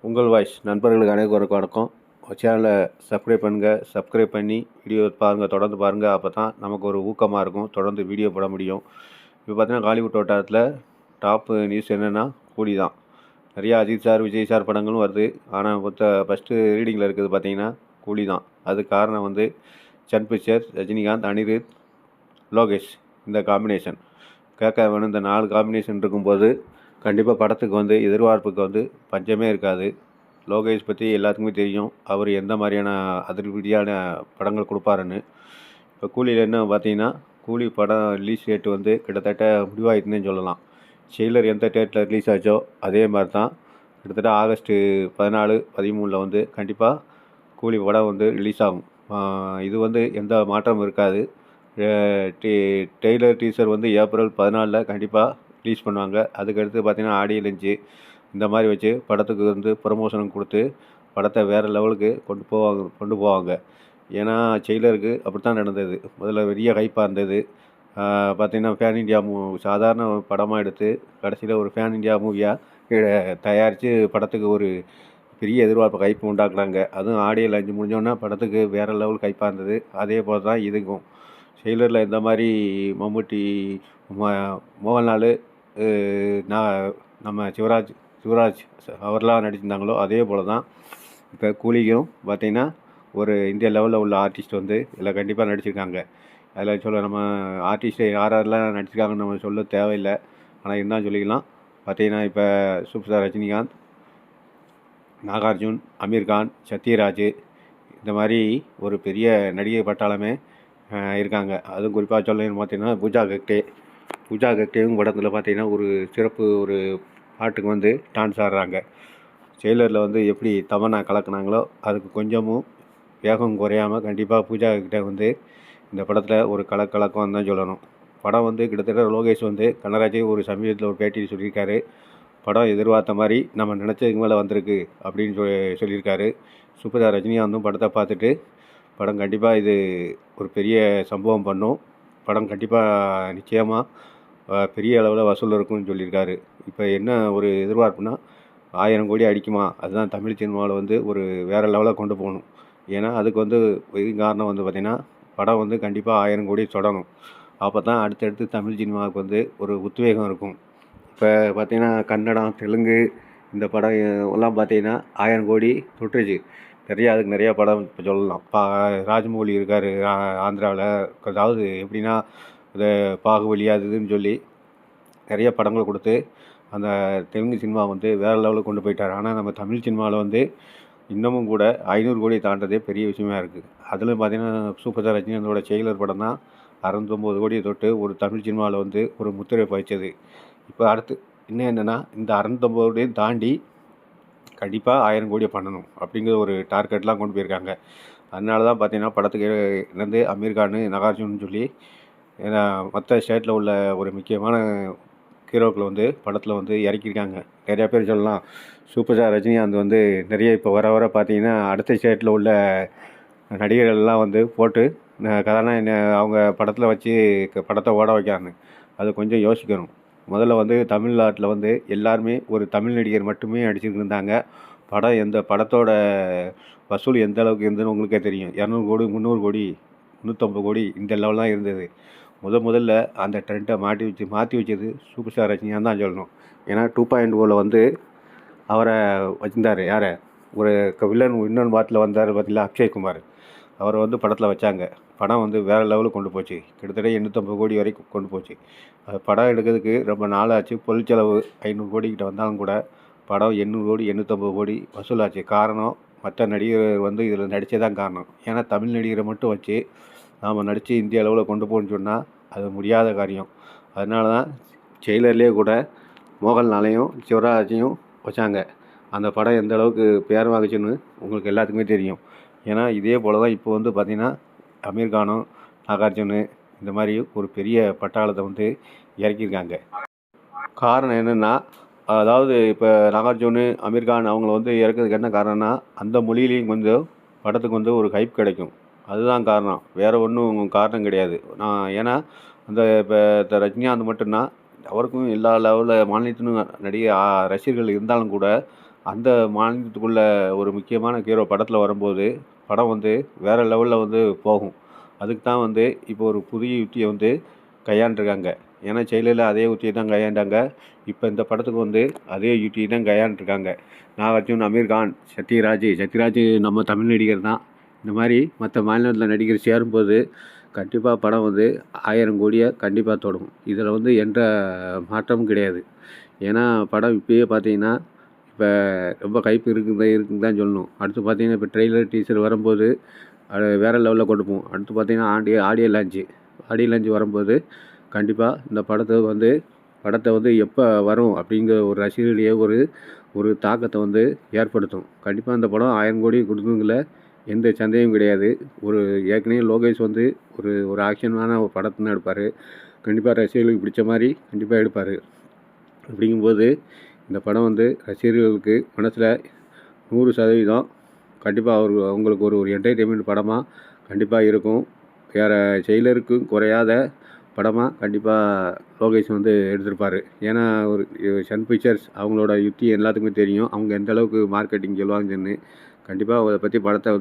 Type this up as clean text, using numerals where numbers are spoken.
உங்கள் வாய்ஸ் நண்பர்களுக்கு அனைவருக்கும் வணக்கம். சேனலை சப்ஸ்கிரைப் பண்ணுங்கள். சப்ஸ்கிரைப் பண்ணி வீடியோ பாருங்கள், தொடர்ந்து பாருங்கள். அப்போ தான் நமக்கு ஒரு ஊக்கமாக இருக்கும், தொடர்ந்து வீடியோ போட முடியும். இப்போ பார்த்தீங்கன்னா காலிவுட் வட்டாரத்தில் டாப்பு நியூஸ் என்னென்னா கூலி தான். நிறையா அஜித் சார், விஜய் சார் படங்களும் வருது. ஆனால் ஃபஸ்ட்டு ரீடிங்கில் இருக்குது பார்த்தீங்கன்னா கூலி தான். அதுக்கு காரணம் வந்து சன் பிக்சர்ஸ், ரஜினிகாந்த், அனிருத், லோகேஷ் இந்த காம்பினேஷன் கேட்க வேணும். இந்த 4 காம்பினேஷன் இருக்கும்போது கண்டிப்பாக படத்துக்கு வந்து எதிர்பார்ப்புக்கு வந்து பஞ்சமே இருக்காது. லோகேஷ் பற்றி எல்லாத்துக்குமே தெரியும், அவர் எந்த மாதிரியான அதிரடியான படங்கள் கொடுப்பாருன்னு. இப்போ கூலியில் என்ன பார்த்தீங்கன்னா, கூலி படம் ரிலீஸ் டேட் வந்து கிட்டத்தட்ட முடிவாயிட்டுன்னு சொல்லலாம். ட்ரெய்லர் எந்த டேட்டில் ரிலீஸ் ஆச்சோ அதே மாதிரி தான் கிட்டத்தட்ட ஆகஸ்ட்டு 14, 13 வந்து கண்டிப்பாக கூலி படம் வந்து ரிலீஸ் ஆகும். இது வந்து எந்த மாற்றமும் இருக்காது. டெய்லர் டீசர் வந்து ஏப்ரல் 14 கண்டிப்பாக ரிலீஸ் பண்ணுவாங்க. அதுக்கடுத்து பார்த்திங்கன்னா ஆடியோ லஞ்ச்சு இந்த மாதிரி வச்சு படத்துக்கு வந்து ப்ரமோஷன் கொடுத்து படத்தை வேறு லெவலுக்கு கொண்டு போவாங்க. ஏன்னா ட்ரெய்லருக்கு அப்படி தான் நடந்தது. முதல்ல பெரிய ஹைப்பாக இருந்தது. பார்த்திங்கன்னா பேன் இண்டியா சாதாரண படமாக எடுத்து கடைசியில் ஒரு பேன் இண்டியா மூவியாக தயாரித்து படத்துக்கு ஒரு பெரிய எதிர்பார்ப்பு ஹைப் உண்டாக்குனாங்க. அதுவும் ஆடியோ லஞ்ச் முடிஞ்சோன்னா படத்துக்கு வேறு லெவலுக்கு ஹைப்பாக இருந்தது. அதே போல் தான் இதுக்கும் ட்ரெய்லரில் இந்த மாதிரி மம்முட்டி, மோகன்லால், நம்ம சிவராஜ் அவர்லாம் நடிச்சிருந்தாங்களோ அதே போல் தான் இப்போ கூலிக்கும் பார்த்திங்கன்னா ஒரு இந்தியா லெவலில் உள்ள ஆர்டிஸ்ட் வந்து இதில் கண்டிப்பாக நடிச்சிருக்காங்க. அதில் நம்ம ஆர்டிஸ்ட்டு யாரெல்லாம் நடிச்சிருக்காங்கன்னு நம்ம சொல்ல தேவையில்லை. ஆனால் இருந்தாலும் சொல்லிக்கலாம். பார்த்திங்கன்னா இப்போ சூப்பர் ஸ்டார் ரஜினிகாந்த், நாகார்ஜுன், அமீர்கான், சத்யராஜ் இந்த மாதிரி ஒரு பெரிய நடிகை பட்டாளமே இருக்காங்க. அதுவும் குறிப்பாக சொல்லணும்னு பார்த்தீங்கன்னா பூஜா கெக்டேவும் படத்தில் பார்த்தீங்கன்னா ஒரு சிறப்பு ஒரு பாட்டுக்கு வந்து டான்ஸ் ஆடுறாங்க. ட்ரெய்லரில் வந்து எப்படி தமன்னா கலக்குனாங்களோ அதுக்கு கொஞ்சமும் வேகம் குறையாமல் கண்டிப்பாக பூஜா கெக்டே வந்து இந்த படத்தில் ஒரு கலக்கம் தான் சொல்லணும். படம் வந்து கிட்டத்தட்ட லோகேஷ் வந்து கனராஜே ஒரு சமீபத்தில் ஒரு பேட்டியில் சொல்லியிருக்காரு, படம் எதிர்பார்த்த மாதிரி நம்ம நினச்சதுக்கு மேலே வந்திருக்கு அப்படின்னு சொல்லியிருக்காரு. சூப்பர் ஸ்டார் ரஜினிகாந்தும் படத்தை பார்த்துட்டு படம் கண்டிப்பாக இது ஒரு பெரிய சம்பவம் பண்ணும், படம் கண்டிப்பாக நிச்சயமாக பெரிய அளவில் வசூல் இருக்கும்னு சொல்லியிருக்காரு. இப்போ என்ன ஒரு எதிர்பார்ப்புனா 1000 கோடி அடிக்குமா, அதுதான் தமிழ் சினிமாவில் வந்து ஒரு வேறு லெவலில் கொண்டு போகணும். ஏன்னா அதுக்கு வந்து காரணம் வந்து பார்த்திங்கன்னா படம் வந்து கண்டிப்பாக 1000 கோடி தொடணும். அப்போ தான் அடுத்தடுத்து தமிழ் சினிமாவுக்கு வந்து ஒரு உத்வேகம் இருக்கும். இப்போ பார்த்திங்கன்னா கன்னடம், தெலுங்கு இந்த படம் எல்லாம் பார்த்திங்கன்னா 1000 கோடி தொட்டுருச்சு. அதுக்கு நிறையா படம் இப்போ சொல்லலாம். ராஜமௌழி இருக்கார் ஆந்திராவில். அதாவது எப்படின்னா இந்த பாகுபலி அது இதுன்னு சொல்லி நிறைய படங்கள் கொடுத்து அந்த தெலுங்கு சினிமா வந்து வேறு லெவலுக்கு கொண்டு போயிட்டார். ஆனால் நம்ம தமிழ் சினிமாவில் வந்து இன்னமும் கூட 500 கோடி தாண்டதே பெரிய விஷயமா இருக்குது. அதில் பார்த்திங்கன்னா சூப்பர் ஸ்டார் ரஜினிகாந்தோட ட்ரெய்லர் படம் தான் 69 கோடியை தொட்டு ஒரு தமிழ் சினிமாவில் வந்து ஒரு முத்திரை பதிச்சது. இப்போ அடுத்து இன்னும் என்னென்னா இந்த 69 கோடியும் தாண்டி கண்டிப்பாக 1000 கோடியை பண்ணணும் அப்படிங்கிற ஒரு டார்கெட்லாம் கொண்டு போயிருக்காங்க. அதனால தான் பார்த்தீங்கன்னா படத்துக்கு வந்து அமீர்கான், நாகார்ஜுன்னு சொல்லி மற்ற ஸ்டேட்டில் உள்ள ஒரு முக்கியமான ஹீரோக்களை வந்து படத்தில் வந்து இறக்கியிருக்காங்க. நிறையா பேர் சொல்லலாம், சூப்பர் ஸ்டார் ரஜினிகாந்த் வந்து நிறைய இப்போ வர பார்த்தீங்கன்னா அடுத்த ஸ்டேட்டில் உள்ள நடிகர்கள்லாம் வந்து போட்டு கதாநாயகன் அவங்க படத்தில் வச்சு படத்தை ஓட வைக்காருன்னு. அது கொஞ்சம் யோசிக்கணும். முதல்ல வந்து தமிழ்நாட்டில் வந்து எல்லாருமே ஒரு தமிழ் நடிகர் மட்டுமே நடிச்சுட்டு இருந்தாங்க. படத்தோட வசூல் எந்த அளவுக்கு இருந்ததுன்னு உங்களுக்கே தெரியும். 200 கோடி, 300 கோடி, 350 கோடி இந்த லெவல் தான் இருந்தது. முதல்ல அந்த ட்ரெண்டை மாற்றி வச்சது சூப்பர் ஸ்டார் ரஜினிகாந்த் தான் சொல்லணும். ஏன்னா 2.0 வந்து அவரை வச்சிருந்தார். யாரை ஒரு வில்லன் இன்னொன்று பாட்டில் வந்தார் பார்த்தீங்களா, அக்ஷய்குமார். அவரை வந்து படத்தில் வச்சாங்க. படம் வந்து வேறு லெவலுக்கு கொண்டு போச்சு. கிட்டத்தட்ட 850 கோடி வரைக்கும் கொண்டு போச்சு. அது படம் எடுக்கிறதுக்கு ரொம்ப நாளாச்சு. பொருட்செலவு 500 கோடிக்கிட்ட வந்தாலும் கூட படம் 800 கோடி, 850 கோடி வசூலாச்சு. காரணம் மற்ற நடிகர் வந்து இதில் நடித்ததான் காரணம். ஏன்னா தமிழ் நடிகரை மட்டும் வச்சு நாம் நடித்து இந்திய அளவில் கொண்டு போகணுன்னு சொன்னால் அது முடியாத காரியம். அதனால தான் ட்ரெய்லர்லேயே கூட மோகன்லாலையும் சிவராஜையும் வச்சாங்க. அந்த படம் எந்த அளவுக்கு பேர் வாங்குச்சுன்னு உங்களுக்கு எல்லாத்துக்குமே தெரியும். ஏன்னா இதே போல் தான் இப்போ வந்து பார்த்திங்கன்னா அமீர்கானும், நாகார்ஜுன் இந்த மாதிரி ஒரு பெரிய பட்டாளத்தை வந்து இறக்கியிருக்காங்க. காரணம் என்னென்னா, அதாவது இப்போ நாகார்ஜுன், அமீர்கான் அவங்கள வந்து இறக்கிறதுக்கு என்ன காரணம்னா அந்த மொழியிலையும் கொஞ்சம் படத்துக்கு வந்து ஒரு ஹைப் கிடைக்கும். அதுதான் காரணம், வேறு ஒன்றும் காரணம் கிடையாது. ஏன்னா அந்த இப்போ ரஜினிகாந்த் மட்டும்தான், அவருக்கும் எல்லா லெவலில் மாநிலத்திலும் ரசிகர்கள் இருந்தாலும் கூட அந்த மாநிலத்துக்குள்ள ஒரு முக்கியமான ஹீரோ படத்தில் வரும்போது படம் வந்து வேறு லெவலில் வந்து போகும். அதுக்கு தான் வந்து இப்போ ஒரு புதிய யுக்தியை வந்து கையாண்டுருக்காங்க. ஏன்னா செயலில் அதே யுக்தியை தான் கையாண்டாங்க. இப்போ இந்த படத்துக்கு வந்து அதே யுக்தியை தான் கையாண்டுருக்காங்க. நாகார்ஜுன், அமீர் கான், சத்யராஜ் நம்ம தமிழ் நடிகர் தான். இந்த மாதிரி மற்ற மாநிலத்தில் நடிகர் சேரும்போது கண்டிப்பாக படம் வந்து 1000 கோடியை கண்டிப்பாக தொடும். இதில் வந்து எந்த மாற்றமும் கிடையாது. ஏன்னா படம் இப்பயே பார்த்தீங்கன்னா இப்போ ரொம்ப ஹைப் இருக்குன்னு தான் சொல்லணும். அடுத்து பார்த்தீங்கன்னா இப்போ ட்ரெய்லர், டீசர் வரும்போது அது வேறு லெவலில் கொண்டு போகும். அடுத்து பார்த்தீங்கன்னா ஆடியோ லான்ச் வரும்போது கண்டிப்பாக இந்த படத்தை வந்து எப்போ வரும் அப்படிங்கிற ஒரு ரசிகர்களிடையே ஒரு தாக்கத்தை வந்து ஏற்படுத்தும். கண்டிப்பாக இந்த படம் 1000 கோடி கொடுக்குங்கிற எந்த சந்தேகமும் கிடையாது. ஏற்கனவே லோகேஷ் வந்து ஒரு ஆக்ஷனான ஒரு படத்தை தான் எடுப்பார். கண்டிப்பாக ரசிகர்களுக்கு பிடிச்ச மாதிரி கண்டிப்பாக எடுப்பார். அப்படிங்கும்போது இந்த படம் வந்து ரசிகர்களுக்கு மனசில் 100% கண்டிப்பாக அவங்களுக்கு ஒரு என்டர்டெயின்மெண்ட் படமாக கண்டிப்பாக இருக்கும். வேறு செயலருக்கும் குறையாத படமாக கண்டிப்பாக லோகேஷ் வந்து எடுத்திருப்பார். ஏன்னா சன் பிக்சர்ஸ் அவங்களோட யுக்தி எல்லாத்துக்குமே தெரியும். அவங்க எந்த அளவுக்கு மார்க்கெட்டிங் சொல்லுவாங்கன்னு. கண்டிப்பாக அதை பற்றி படத்தை